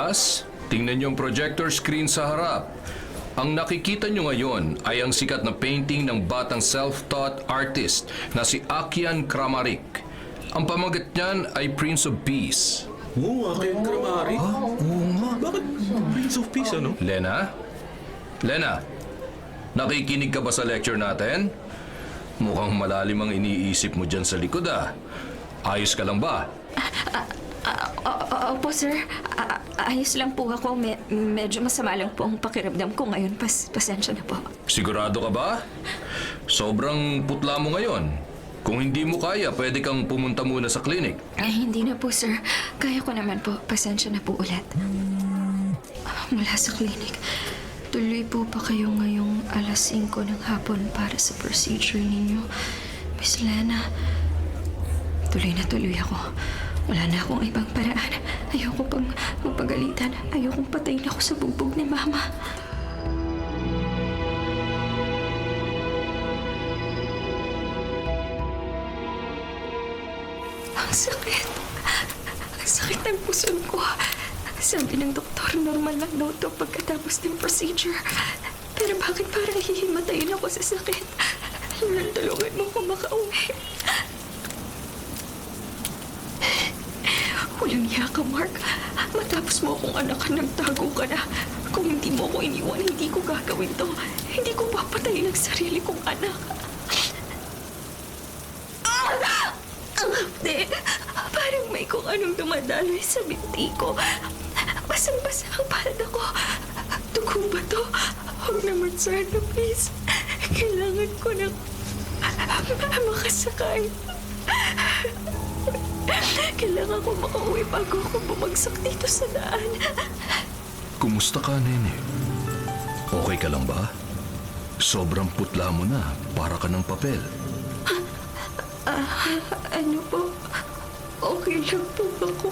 Class, tingnan niyo ang projector screen sa harap. Ang nakikita niyo ngayon ay ang sikat na painting ng batang self-taught artist na si Akian Kramaric. Ang pamagat niyan ay Prince of Peace. Oo, Akian Kramaric. Oo nga. Bakit Prince of Peace, ano? Lena? Lena, nakikinig ka ba sa lecture natin? Mukhang malalim ang iniisip mo dyan sa likod Ayos ka lang ba? Opo, sir. Ayos lang po ako. Medyo masama lang po ang pakiramdam ko ngayon. Pasensya na po. Sigurado ka ba? Sobrang putla mo ngayon. Kung hindi mo kaya, pwede kang pumunta muna sa clinic. Ay, hindi na po, sir. Kaya ko naman po. Pasensya na po ulit. Mula sa clinic, tuloy po pa kayo ngayong alas 5 ng hapon para sa procedure ninyo. Miss Lena, tuloy na tuloy ako. Wala na akong ibang paraan. Ayoko pang magpagalitan. Ayokong patayin ako sa bugbog ni Mama. Ang sakit. Ang sakit ng puso ko. Sabi ng doktor, normal lang daw ito pagkatapos ng procedure. Pero bakit parang hihimatayin ako sa sakit? Tulungan mo ko makauwi. Walang hiya ka, Mark. Matapos mo akong anakan, nagtago ka na. Kung hindi mo ako iniwan, hindi ko gagawin to. Hindi ko papatayin ang sarili kong anak. Hindi. Parang may kung anong dumadaloy sa binti ko. Basang-basa ang palad ako. Dugo ba to? Huwag naman sana, please. Kailangan ko ng makasakay. Kailangan ko makauwi bago ako bumagsak dito sa daan. Kumusta ka, Nene? Okay ka lang ba? Sobrang putla mo na. Para ka ng papel. Ano po? Okay lang po ako.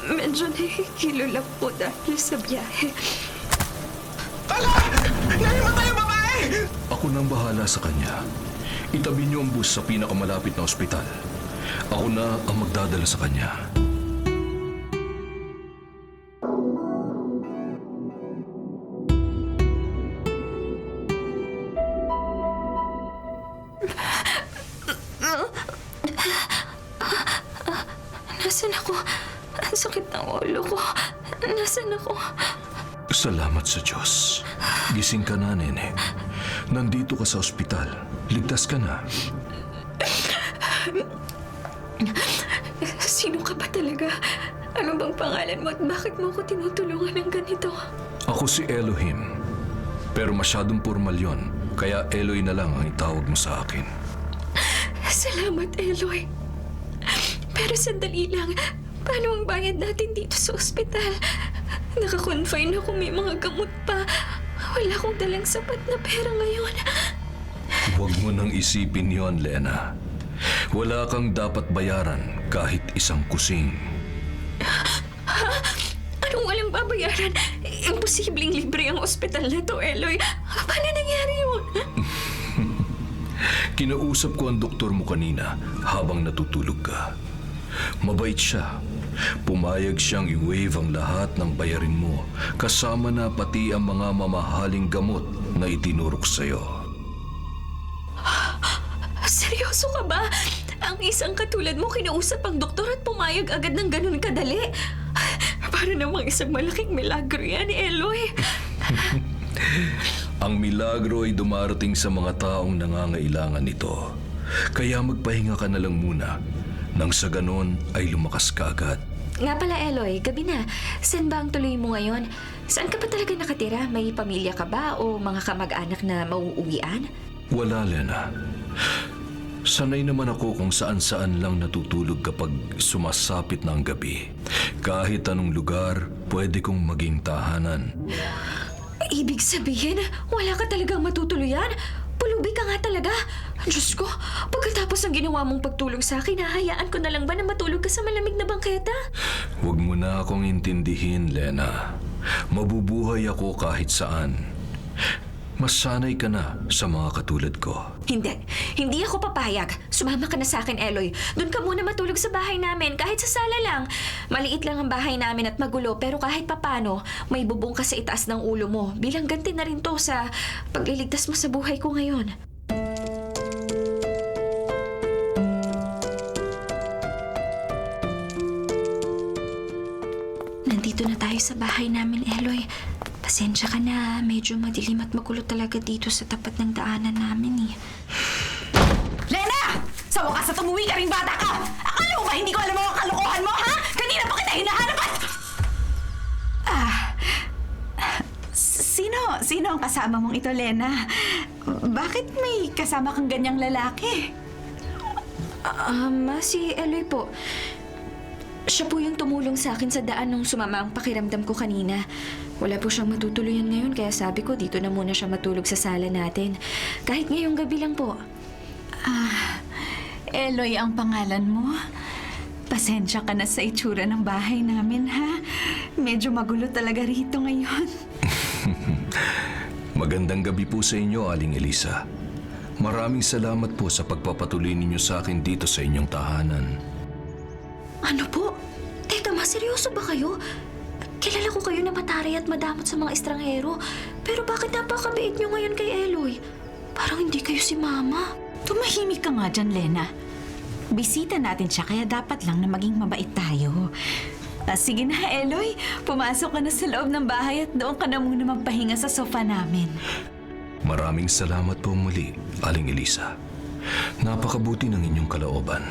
Medyo nahihilo lang po dahil sa biyahe. Nahimatay ang babae! Ako nang bahala sa kanya. Itabi niyo ang bus sa pinakamalapit na ospital. Ako na ang magdadala sa kanya. Nasaan ako? Ang sakit ng ulo ko. Nasaan ako? Salamat sa Diyos. Gising ka na, Nene. Nandito ka sa ospital. Ligtas ka na. Sino ka ba talaga? Ano bang pangalan mo at bakit mo ako tinutulungan ng ganito? Ako si Elohim. Pero masyadong formal yon. Kaya Eloy na lang ang itawag mo sa akin. Salamat, Eloy. Pero sandali lang. Paano ang bayad natin dito sa ospital? Naka-confine ako, may mga gamot pa. Wala akong dalang sapat na pera ngayon. Huwag mo nang isipin yon, Lena. Wala kang dapat bayaran kahit isang kusing. Anong walang babayaran? Imposibleng libre ang ospital na to, Eloy. Paano nangyari yun? Kinausap ko ang doktor mo kanina habang natutulog ka. Mabait siya. Pumayag siyang i-waive ang lahat ng bayarin mo, kasama na pati ang mga mamahaling gamot na itinurok sa'yo. Seryoso ka ba? Ang isang katulad mo kinausap ang doktor at pumayag agad ng ganun kadali? Para namang isang malaking milagro yan, Eloy. Ang milagro ay dumarating sa mga taong nangangailangan nito. Kaya magpahinga ka na lang muna. Nang sa ganon ay lumakas ka agad. Nga pala, Eloy, gabi na. Saan ba ang tuloy mo ngayon? Saan ka pa talaga nakatira? May pamilya ka ba o mga kamag-anak na mauuwian? Wala, Lena. Sanay naman ako kung saan-saan lang natutulog kapag sumasapit na ang gabi. Kahit anong lugar, pwede kong maging tahanan. Ibig sabihin, wala ka talagang matutuluyan? Pulubi ka nga talaga. Diyos ko, pagkatapos ng ginawa mong pagtulong sa akin, hahayaan ko na lang ba na matulog ka sa malamig na bangketa? Huwag mo na akong intindihin, Lena. Mabubuhay ako kahit saan. Masanay ka na sa mga katulad ko. Hindi. Hindi ako papayag. Sumama ka na sa akin, Eloy. Doon ka muna matulog sa bahay namin, kahit sa sala lang. Maliit lang ang bahay namin at magulo, pero kahit papano, may bubong ka sa itaas ng ulo mo. Bilang ganti na rin to sa pagliligtas mo sa buhay ko ngayon. Nandito na tayo sa bahay namin, Eloy. Pasensya ka na, medyo madilim at magulo talaga dito sa tapat ng daanan namin eh. Lena! Sa wakas at umuwi ka rin bata ka! Akala mo ba hindi ko alam mga kalokohan mo, ha? Kanina pa kita hinahanap at... Sino ang kasama mong ito, Lena? Bakit may kasama kang ganyang lalaki? Si Eloy po. Siya po yung tumulong sa akin sa daan nung sumama ang pakiramdam ko kanina. Wala po siyang matutuluyan ngayon, kaya sabi ko dito na muna siya matulog sa sala natin. Kahit ngayong gabi lang po. Eloy ang pangalan mo? Pasensya ka na sa itsura ng bahay namin, ha? Medyo magulo talaga rito ngayon. Magandang gabi po sa inyo, Aling Elisa. Maraming salamat po sa pagpapatuloy ninyo sa akin dito sa inyong tahanan. Ano po? Teka, seryoso ba kayo? Kilala ko kayo na mataray at madamot sa mga estranghero. Pero bakit napakabait niyo ngayon kay Eloy? Parang hindi kayo si Mama. Tumahimik ka nga dyan, Lena. Bisita natin siya, kaya dapat lang na maging mabait tayo. Sige na, Eloy. Pumasok ka na sa loob ng bahay at doon ka na muna magpahinga sa sofa namin. Maraming salamat po muli, Aling Elisa. Napakabuti ng inyong kalooban.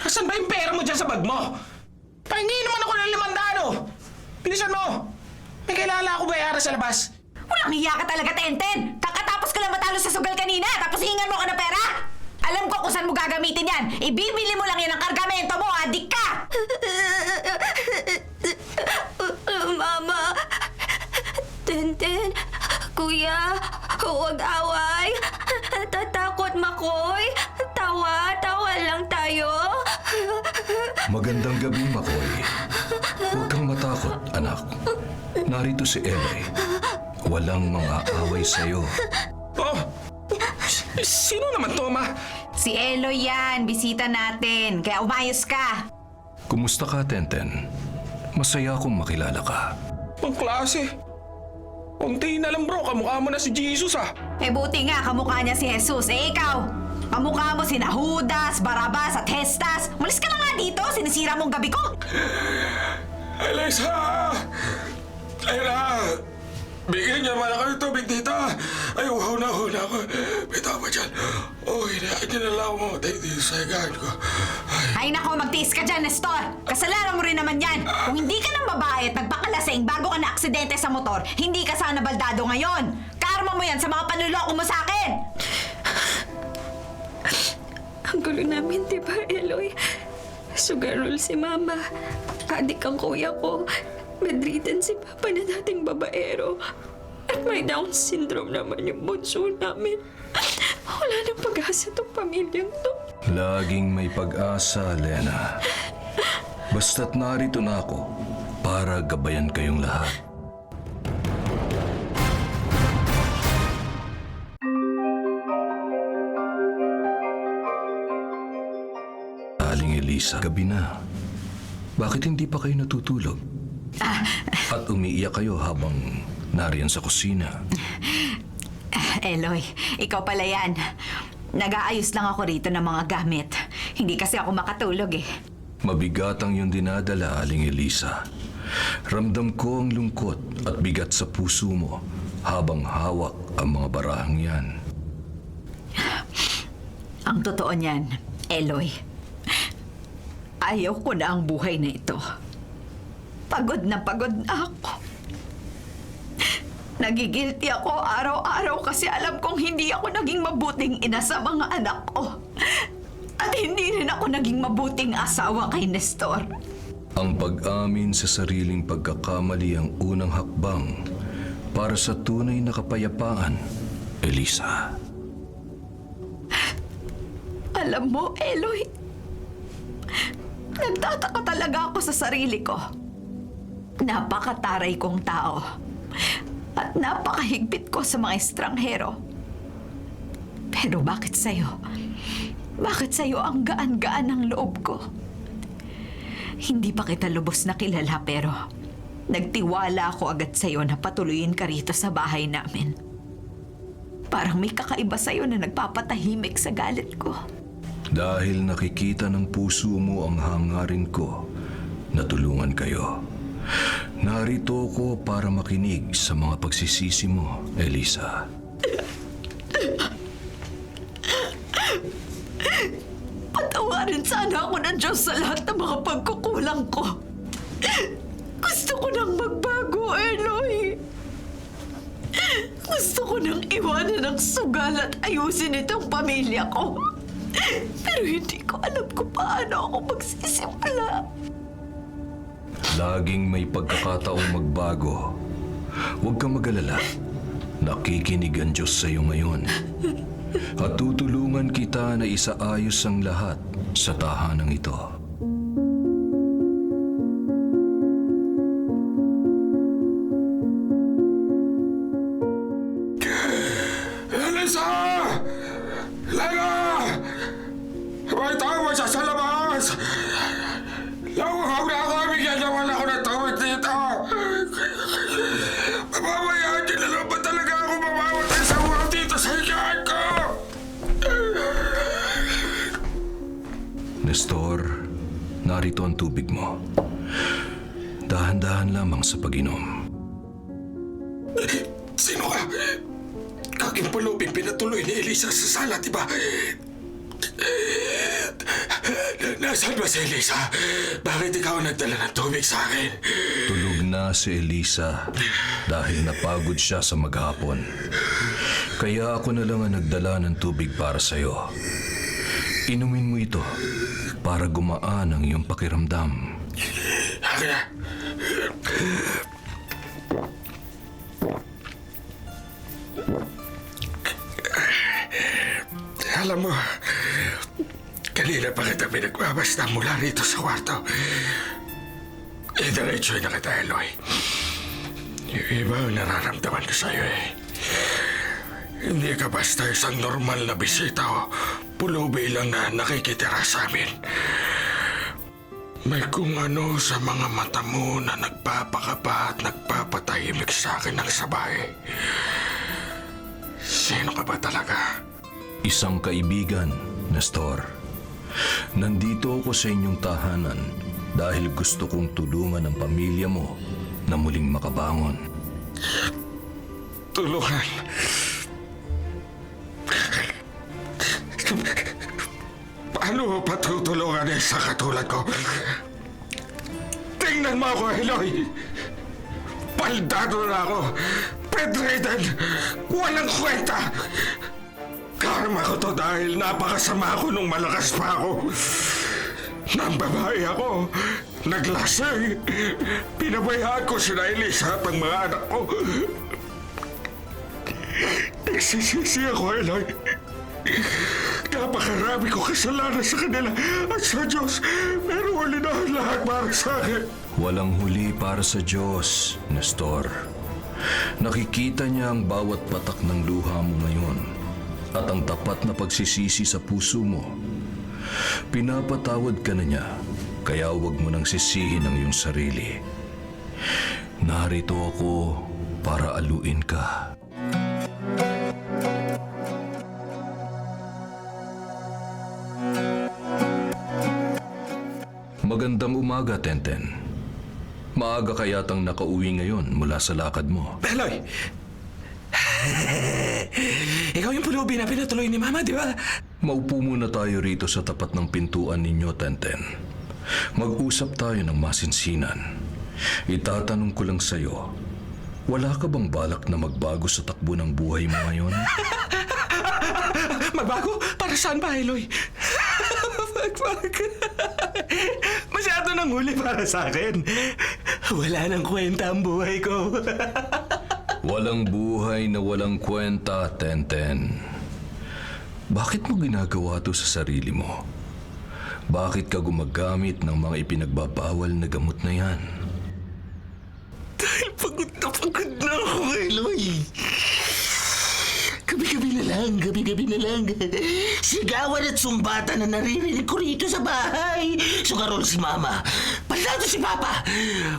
Nasaan ba yung pera mo dyan sa bag mo? Pahingi naman ako ng 500. Bilisan mo! May kailangan ako bayaran sa labas. Walang hiya ka talaga, Tenten! Kakatapos ka lang matalo sa sugal kanina, tapos hihingan mo ka ng pera! Alam ko kung saan mo gagamitin yan! Ibibili mo lang yan ang kargamento mo, adik ka! Mama! Tenten! Kuya! Huwag away! Tatakot, Makoy! Tawa lang tayo! Magandang gabi, Makoy. Huwag kang matakot, anak. Narito si Eloy. Walang mga away sa'yo. Oh! Sino naman to, Ma? Si Eloy yan, bisita natin, kaya umayos ka. Kumusta ka, Tenten? Masaya akong makilala ka. Ang klase. Unti na lang bro, kamukha mo na si Jesus ah. Buti nga, kamukha niya si Jesus. Ikaw, kamukha mo sina Judas, Barabas at Hestas. Malis ka na nga dito, sinisira mong gabi ko. Elisa! Layla! Bigyan niya naman ako ng tubig dito. Ay, huna ako. Bitaw pa dyan. Oh, hinayaan niya na lang mo. Dito sa higaan ko. Ay nako, magtiis ka dyan, Nestor. Kasalanan mo rin naman yan. Kung hindi ka ng babae at nagpakalasing bago ka na aksidente sa motor, hindi ka sana baldado ngayon. Karma mo yan sa mga panluloko mo sa akin. Ang gulo namin, di ba, Eloy? Sugarol si Mama. Adik ang kuya ko. Bedridden si Papa na dating babaero. At may Down syndrome naman yung bunso namin. Wala nang pag-asa tong pamilyang to. Laging may pag-asa, Lena. Basta't narito na ako para gabayan kayong lahat. Aling Elisa, gabi na. Bakit hindi pa kayo natutulog? At umiiyak kayo habang nariyan sa kusina. Eloy, ikaw pala yan. Nag-aayos lang ako rito ng mga gamit. Hindi kasi ako makatulog eh. Mabigat ang iyong dinadala, Aling Elisa. Ramdam ko ang lungkot at bigat sa puso mo habang hawak ang mga barahang yan. Ang totoo niyan, Eloy, ayaw ko na ang buhay na ito. Pagod na ako. Nagigilty ako araw-araw kasi alam kong hindi ako naging mabuting ina sa mga anak ko. At hindi rin ako naging mabuting asawa kay Nestor. Ang pag-amin sa sariling pagkakamali ang unang hakbang para sa tunay na kapayapaan, Elisa. Alam mo, Eloy, Nagtataka talaga ako sa sarili ko. Napakataray kong tao. At napakahigpit ko sa mga estranghero. Pero bakit sa'yo? Bakit sa'yo ang gaan-gaan ng loob ko? Hindi pa kita lubos na kilala pero nagtiwala ako agad sa'yo na patuloyin ka rito sa bahay namin. Parang may kakaiba sa'yo na nagpapatahimik sa galit ko. Dahil nakikita ng puso mo ang hangarin ko na tulungan kayo. Narito ko para makinig sa mga pagsisisi mo, Elisa. Patawarin sana ako ng Diyos sa lahat ng mga pagkukulang ko. Gusto ko nang magbago, Eloy. Gusto ko nang iwanan ang sugal at ayusin itong pamilya ko. Pero hindi ko alam kung paano ako magsisimula. Laging may pagkakataong magbago. Huwag kang mag-alala. Nakikinig ang Diyos sa iyo ngayon. At tutulungan kita na isaayos ang lahat sa tahanang ito. Elisa! Lena! May tao siya sa labas! Lauhaw na ako! Bigyan naman ako ng tawid dito! Mababayaan din na lang ba talaga ako mamamatay sa uwang dito sa higaan ko? Nestor, narito ang tubig mo. Dahan-dahan lamang sa pag-inom. Sino ka? Kaking pulupin pinatuloy ni Elisa sa sala, diba? Nasaan ba si Elisa? Bakit ikaw nagdala ng tubig sa akin? Tulog na si Elisa dahil napagod siya sa maghapon. Kaya ako na lang ang nagdala ng tubig para sa'yo. Inumin mo ito para gumaan ang iyong pakiramdam. Akin na. Alam mo, kanina pa kita pinagmamasta mula rito sa kwarto. Diretso na kita, Eloy. Yung iba ang nararamdaman ko sa'yo eh. Hindi ka basta isang normal na bisita o pulubi lang na nakikitira sa amin. May kung ano sa mga mata mo na nagpapakaba at nagpapatahimik sa akin ng sabay. Sino ka ba talaga? Isang kaibigan, Nestor. Nandito ako sa inyong tahanan dahil gusto kong tulungan ang pamilya mo na muling makabangon. Tulungan. Paano mo patutulungan sa katulad ko? Tingnan mo ako, Eloy! Paldado na ako! Bedridden! Walang kwenta! Karma ko to dahil napakasama ako nung malakas pa ako. Nang babae ako, naglasing. Pinabayaan ko sila Elisa at ang mga anak ko. Nagsisisi ako, Eloy. Napakarami ko kasalanan sa kanila at sa Diyos. Pero wala na ang lahat para sa akin. Walang huli para sa Diyos, Nestor. Nakikita niya ang bawat patak ng luha mo ngayon at ang tapat na pagsisisi sa puso mo. Pinapatawad ka na niya, kaya huwag mo nang sisihin ang iyong sarili. Narito ako para aluin ka. Magandang umaga, Tenten. Maaga ka yatang nakauwi ngayon mula sa lakad mo. Eloy! Ikaw yung pulubi na pinatuloy ni Mama, di ba? Maupo muna tayo rito sa tapat ng pintuan ninyo, Tenten. Mag-usap tayo ng masinsinan. Itatanong ko lang sa'yo, wala ka bang balak na magbago sa takbo ng buhay mo ngayon? Magbago? Para saan ba, Eloy? Magbago? Masyado nang huli para sa akin. Wala nang kwenta ang buhay ko. Walang buhay na walang kwenta, Tenten. Bakit mo ginagawa to sa sarili mo? Bakit ka gumagamit ng mga ipinagbabawal na gamot na yan? Dahil pagod na ako, Eloy. Gabi-gabi na lang. Sigawan at sumbatan na naririnig ko rito sa bahay. Sugarol si Mama. Palado si Papa.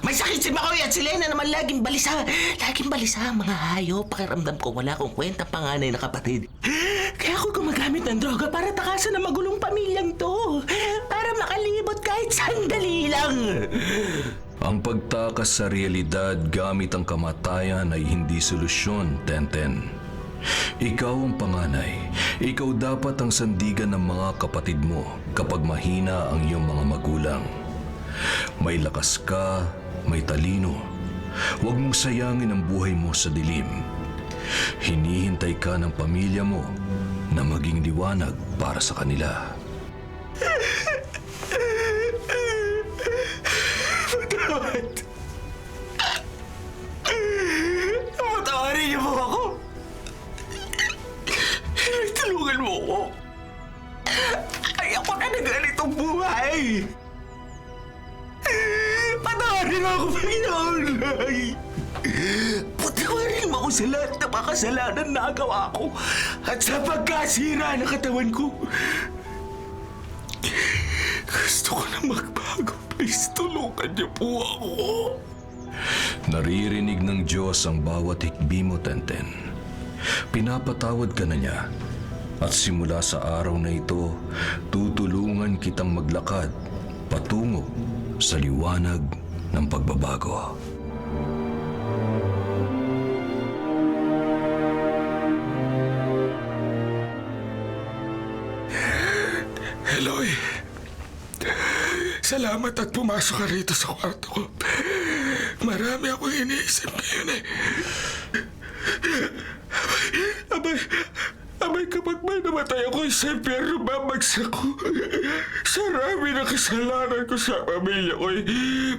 May sakit si Makoy at si Lena naman laging balisa. Laging balisa ang mga hayop. Pakiramdam ko wala akong kwenta panganay na kapatid. Kaya ako gumagamit ng droga para takasan ang magulong pamilyang to. Para makalibot kahit sandali lang. Ang pagtakas sa realidad gamit ang kamatayan ay hindi solusyon, Tenten. Ikaw ang panganay. Ikaw dapat ang sandigan ng mga kapatid mo kapag mahina ang iyong mga magulang. May lakas ka, may talino. Huwag mong sayangin ang buhay mo sa dilim. Hinihintay ka ng pamilya mo na maging liwanag para sa kanila. Patawarin niyo po ako. Tulungan mo ako. Ayoko na ng ganitong buhay. Patawarin mo ako, Panginoon. Patawarin mo ako sa lahat ng mga kasalanan na nagawa ko at sa pagkasira ng katawan ko. Gusto ko na magbago. Please, tulungan niyo po ako. Naririnig ng Diyos ang bawat hikbi mo, Tenten. Pinapatawad ka na niya. At simula sa araw na ito, tutulungan kitang maglakad patungo sa liwanag ng pagbabago. Eloy, salamat at pumasok ka rito sa kwarto ko. Marami akong iniisip ngayon eh. Abay, kapag may namatay ako sa impyerno, babagsak ko. Sa rami ng kasalanan ko sa pamilya ko,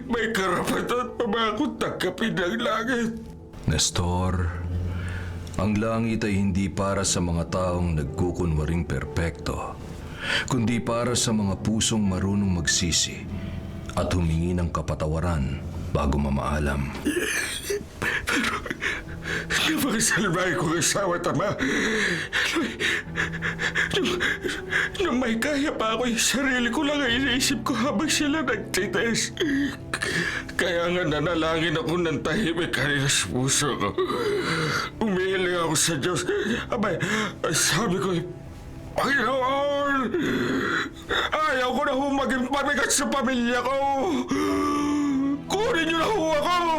may karapatan pa ba akong tanggapin ng langit? Nestor, ang langit ay hindi para sa mga taong nagkukunwaring perpekto, kundi para sa mga pusong marunong magsisi at humingi ng kapatawaran bago mamaalam. Napakasalbay ko asawa at ama. Nung may kaya pa ako, yung sarili ko lang ay iniisip ko habang sila nagtitis. Kaya nga nanalangin ako ng tahimik kanina sa puso ko. Umiiling ako sa Diyos. Abay, sabi ko, Panginoon, ayaw ko na maging pabigat sa pamilya ko. Kunin niyo na ako.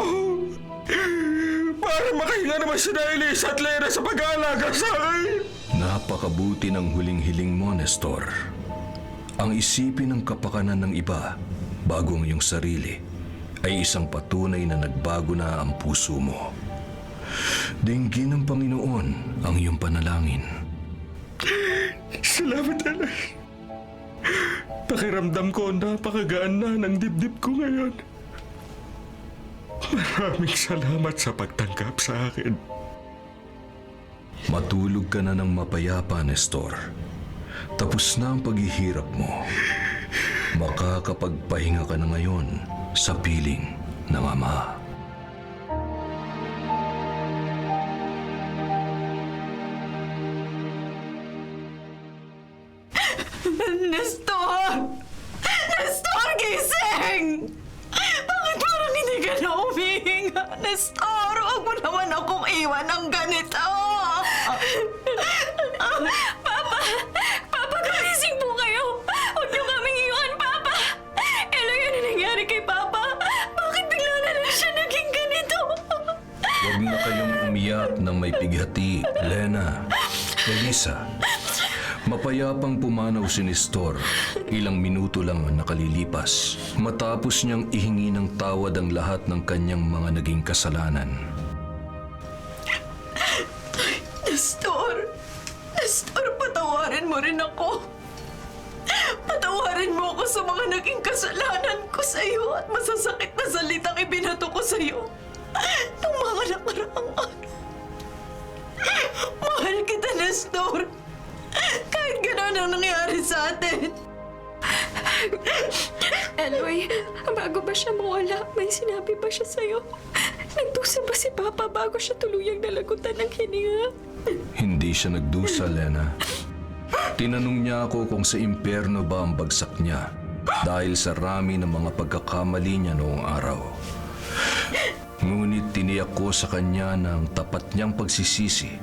Para makahinga naman si Elisa at Lena sa pag-aalaga sa akin. Napakabuti ng huling hiling mo, Nestor. Ang isipin ng kapakanan ng iba bago ang iyong sarili ay isang patunay na nagbago na ang puso mo. Dinggin ng Panginoon ang iyong panalangin. Salamat, Elay. Pakiramdam ko napakagaan na ng dibdib ko ngayon. Maraming salamat sa pagtanggap sa akin. Matulog ka na ng mapayapa, Nestor. Tapos na ang paghihirap mo. Makakapagpahinga ka na ngayon sa piling ng Ama. Nestor! Nestor, gising! Bakit parang hindi ka na humihinga? Nestor, huwag mo naman akong iwan ng ganito! Papa, gumising po kayo! Huwag niyo kaming iwan, Papa! Eloy, ano nangyari kay Papa? Bakit bigla na lang siya naging ganito? Huwag na kayong umiyak ng may pighati, Lena. Elisa, mapayapang pumanaw si Nestor. Ilang minuto lang ang nakalilipas matapos niyang ihingi ng tawad ang lahat ng kanyang mga naging kasalanan. Nestor, patawarin mo rin ako. Patawarin mo ako sa mga naging kasalanan ko sa iyo at masasakit na salitang ibinato ko sa iyo nung mga nakaraang araw. Mahal kita, Nestor. Kahit gano'n ang nangyari sa atin. Eloy, bago ba siya mawala, may sinabi ba siya sa'yo? Nagdusa ba si Papa bago siya tuluyang nalagutan ng hininga? Hindi siya nagdusa, Lena. Tinanong niya ako kung sa impyerno ba ang bagsak niya dahil sa rami ng mga pagkakamali niya noong araw. Ngunit tiniyak ko sa kanya na ang tapat niyang pagsisisi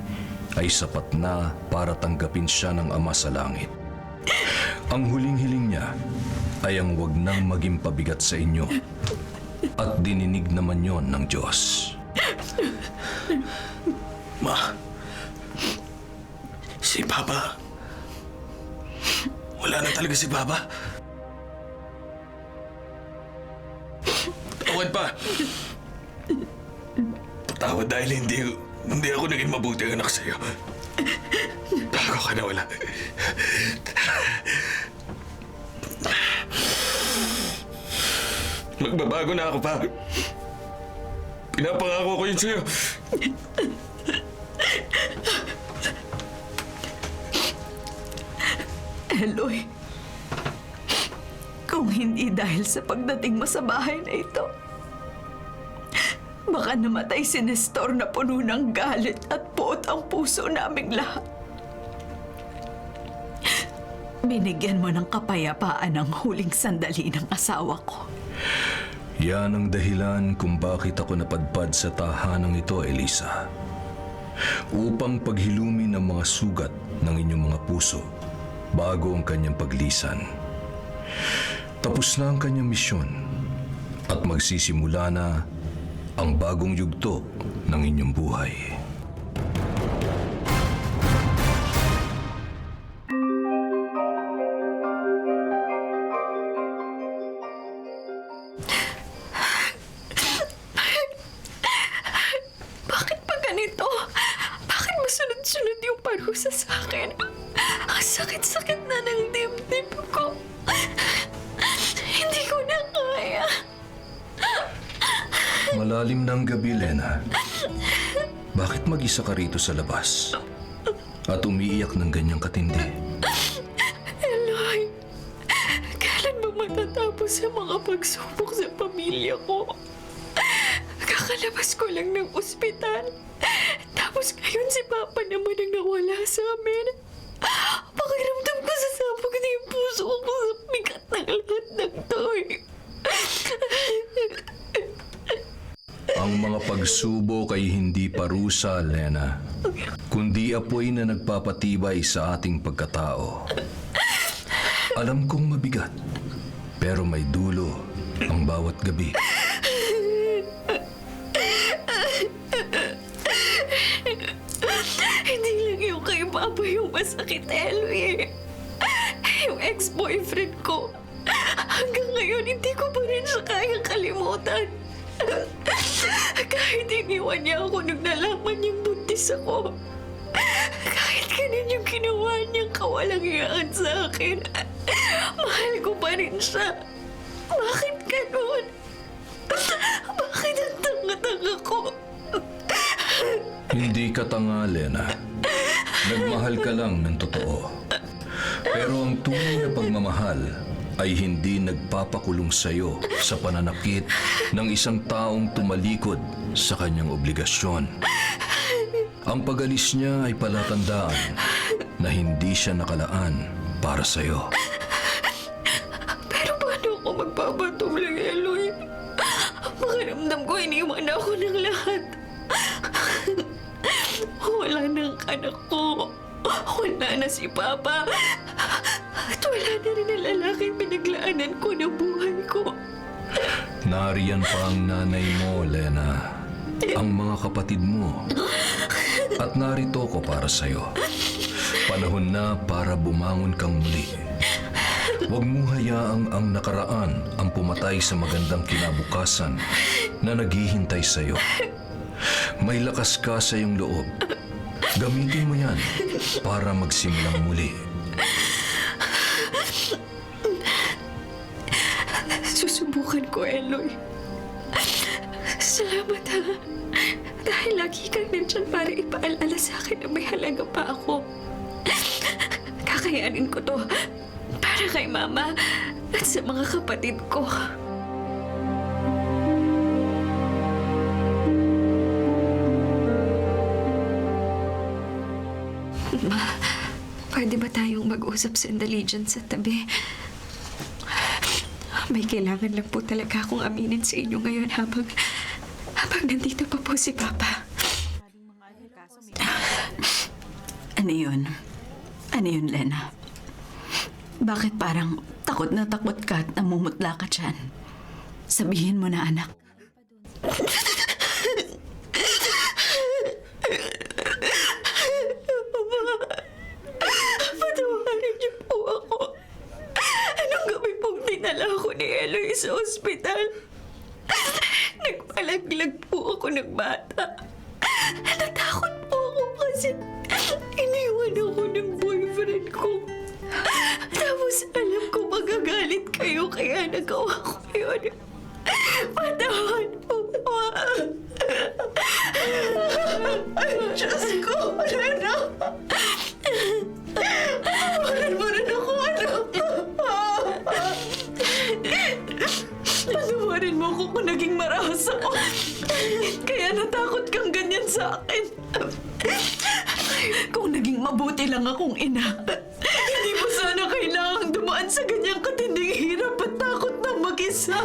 ay sapat na para tanggapin siya ng Ama sa Langit. Ang huling hiling niya ay ang wag nang maging pabigat sa inyo at dininig naman yon ng Diyos. Ma, si Papa. Wala na talaga si Papa. Tawad pa. Patawad dahil hindi ako naging mabuting anak sa'yo. Bago ka nawala. Magbabago na ako pa. Pinapangako ko yun sa'yo. Eloy, kung hindi dahil sa pagdating mo sa bahay na ito, baka namatay si Nestor na puno ng galit at puot ang puso naming lahat. Binigyan mo ng kapayapaan ang huling sandali ng asawa ko. Yan ang dahilan kung bakit ako napadpad sa tahanang ito, Elisa. Upang paghilumin ang mga sugat ng inyong mga puso bago ang kanyang paglisan. Tapos na ang kanyang misyon at magsisimula na ang bagong yugto ng inyong buhay. Bakit pa ganito? Bakit masunod-sunod yung parusa sa akin? Ang sakit-sakit na ng dibdib ko. Hindi ko na kaya. Malalim ng gabi, Lena. Bakit mag-isa ka rito sa labas? At umiiyak ng ganyang katindi? Eloy, kailan ba matatapos ang mga pagsubok sa pamilya ko? Kakalabas ko lang ng ospital. Tapos ngayon si Papa naman ang nawala sa amin. Pakiramdam ko sa sabog na yung puso ko sa bigat ng lahat ng toy. Ang mga pagsubok ay hindi parusa, Lena, kundi apoy na nagpapatibay sa ating pagkatao. Alam kong mabigat, pero may dulo ang bawat gabi. Hindi lang yung kay Papa yung masakit, Eloy. Yung ex-boyfriend ko. Hanggang ngayon, hindi ko pa rin siya kayang kalimutan. Kahit iniwan niya ako nung nalaman niyang buntis ako. Kahit ganun yung ginawa niyang kawalang iyaan sa akin. Mahal ko pa rin siya. Bakit ganun? Bakit ang tanga-tanga ko? Hindi ka tanga, Lena. Nagmahal ka lang ng totoo. Pero ang tunay na pagmamahal ay hindi nagpapakulong sa'yo sa pananakit ng isang taong tumalikod sa kanyang obligasyon. Ang pag-alis niya ay palatandaan na hindi siya nakalaan para sa'yo. Pero paano ako magpapatuloy, Eloy? Pakiramdam ko iniwan ako ng lahat. Wala nang anak ko. Wala na si Papa. At wala na rin ang lalaking pinaglaanan ko ng buhay ko. Nariyan pa ang nanay mo, Lena. Ang mga kapatid mo. At narito ko para sa'yo. Panahon na para bumangon kang muli. Huwag mo hayaang ang nakaraan ang pumatay sa magandang kinabukasan na naghihintay sa'yo. May lakas ka sa iyong loob. Gamitin mo yan para magsimulang muli. Susubukan ko, Eloy. Salamat, ha. Dahil lagi kang nandyan para ipaalala sa akin na may halaga pa ako. Kakayanin ko to. Para kay Mama at sa mga kapatid ko. Ma, pwede ba tayong mag-usap sandali dyan sa tabi? May kailangan lang po talaga akong aminin sa inyo ngayon habang nandito pa po si Papa. Ano yun? Ano yun, Lena? Bakit parang takot na takot ka at namumutla ka dyan? Sabihin mo na, anak. Patawarin niyo po ako. Anong gabi pong dinala ako ni Eloy sa ospital? Nagpalaglag po ako ng bata. Natakot po ako kasi iniwan ako ng boyfriend ko. Tapos alam ko magagalit kayo kaya nagawa ko yun. Patawan po, Ma. Ay, Diyos ko, Lena. Patawarin mo rin ako, anak. Patawarin mo ako kung naging marahas ako. Kaya natakot kang ganyan sa akin. Kung naging mabuti lang akong ina, hindi mo sana kailangang dumaan sa ganyang katinding hirap at takot na mag-isa.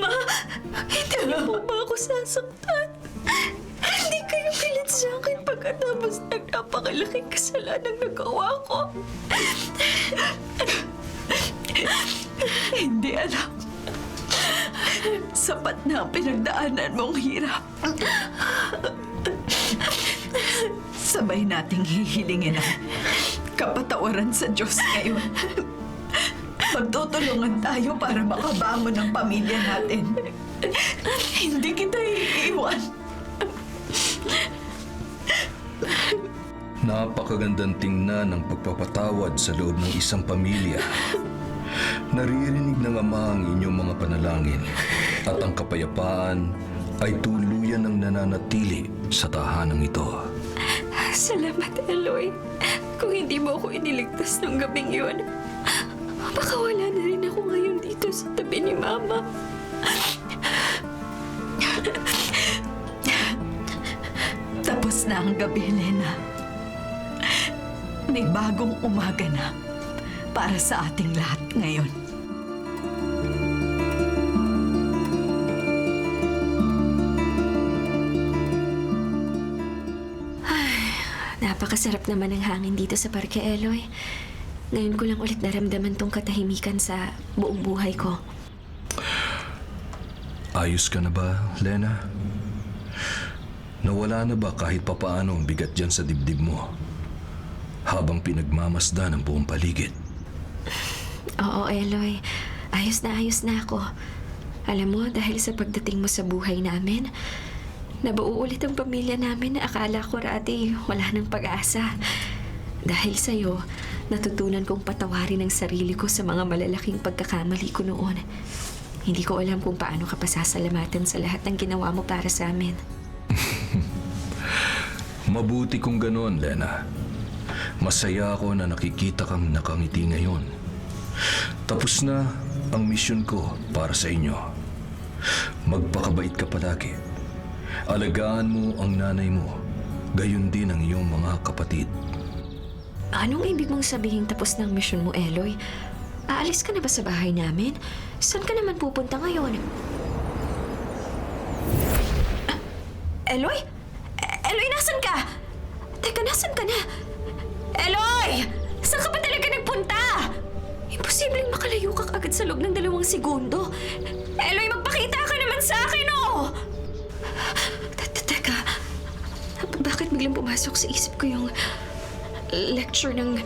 Ma, hindi niyo po ba ako sasaktan? Hindi kayo pilit sa akin pagkatapos ng napakalaking kasalanan nagawa ko. Hindi, anak. Sapat na ang pinagdaanan mong hirap. Sabay nating hihilingin ang kapatawaran sa Diyos ngayon. Magtutulungan tayo para makabangon ang pamilya natin. Hindi kita iiwan. Napakagandang tingnan ng pagpapatawad sa loob ng isang pamilya. Naririnig ng Ama ang inyong mga panalangin at ang kapayapaan ay tuluyan ng nananatili sa tahanang ito. Salamat, Eloy. Kung hindi mo ako iniligtas nung gabing yun, baka wala na rin ako ngayon dito sa tabi ni Mama. Tapos na ang gabi, Lena. May bagong umaga na para sa ating lahat ngayon. Napakasarap naman ng hangin dito sa Parque Eloy. Ngayon ko lang ulit naramdaman tong katahimikan sa buong buhay ko. Ayos ka na ba, Lena? Nawala na ba kahit papaano ang bigat dyan sa dibdib mo? Habang pinagmamasdan ang buong paligid. Oo, Eloy. Ayos na ako. Alam mo, dahil sa pagdating mo sa buhay namin, nabuo ulit ang pamilya namin na akala ko rati wala nang pag-asa. Dahil sa'yo, natutunan kong patawarin ang sarili ko sa mga malalaking pagkakamali ko noon. Hindi ko alam kung paano ka pasasalamatan sa lahat ng ginawa mo para sa amin. Mabuti kung ganoon, Lena. Masaya ako na nakikita kang nakangiti ngayon. Tapos na ang misyon ko para sa inyo. Magpakabait ka palagi. Alagaan mo ang nanay mo, gayon din ang iyong mga kapatid. Anong ibig mong sabihin tapos ng misyon mo, Eloy? Aalis ka na ba sa bahay namin? Saan ka naman pupunta ngayon? Eloy? Eloy, nasan ka? Teka, nasan ka na? Eloy! Saan ka ba talaga nagpunta? Imposibleng makalayo ka agad sa loob ng 2 segundo. Eloy, magpakita ka naman sa akin, oh! Teka, bakit biglang pumasok sa isip ko yung lecture ng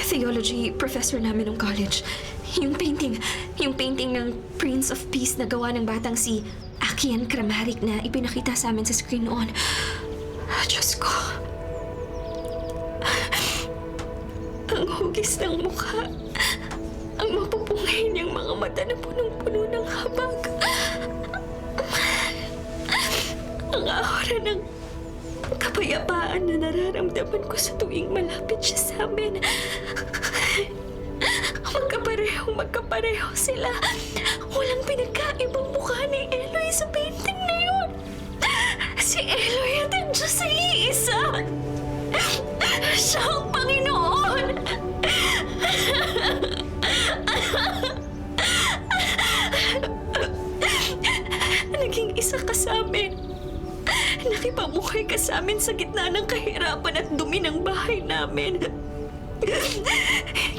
theology professor namin ng college? Yung painting ng Prince of Peace na gawa ng batang si Akian Kramaric na ipinakita sa amin sa screen noon. Diyos ko. Ang hugis ng mukha. Ang mapupungay niyang mga mata na punong-puno ng habag. Ang aura ng kapatid kapayapaan na nararamdaman ko sa tuwing malapit siya sa amin. Magkapareho sila. Walang pinagkaibang mukha ni Eloy sa painting na yun. Si Eloy at ang Diyos ay iisa. Siya ang Panginoon. Naging isa ka sa amin. Nakipamuhay ka sa amin sa gitna ng kahirapan at dumi ng bahay namin.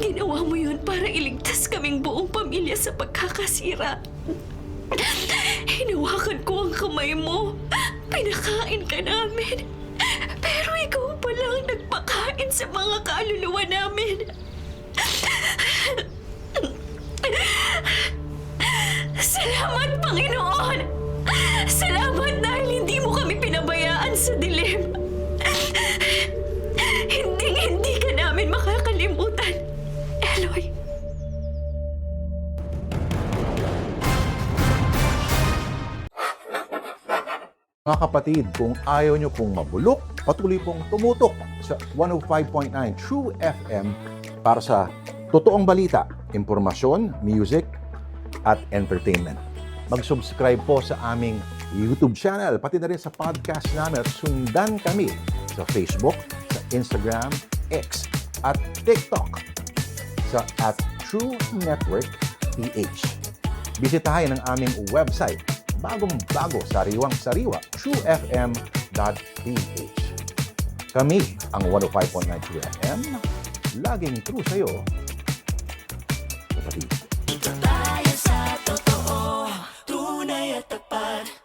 Ginawa mo yun para iligtas kaming buong pamilya sa pagkakasira. Hinawakan ko ang kamay mo. Pinakain ka namin. Pero ikaw pa lang nagpakain sa mga kaluluwa namin. Salamat, Panginoon! Salamat dahil hindi mo kami pinabayaan sa dilim. Hindi ka namin makakalimutan, Eloy. Mga kapatid, kung ayaw nyo pong mabulok, patuloy pong tumutok sa 105.9 True FM para sa totoong balita, impormasyon, music, at entertainment. Mag-subscribe po sa aming YouTube channel, pati na rin sa podcast namin at sundan kami sa Facebook, sa Instagram, X, at TikTok sa @True Network PH. Bisitahin ang aming website, bagong-bago, sariwang-sariwa, truefm.ph. Kami ang 105.9 True FM, laging true sa'yo, kapatid. Tayo sa totoo, tunay at tapat.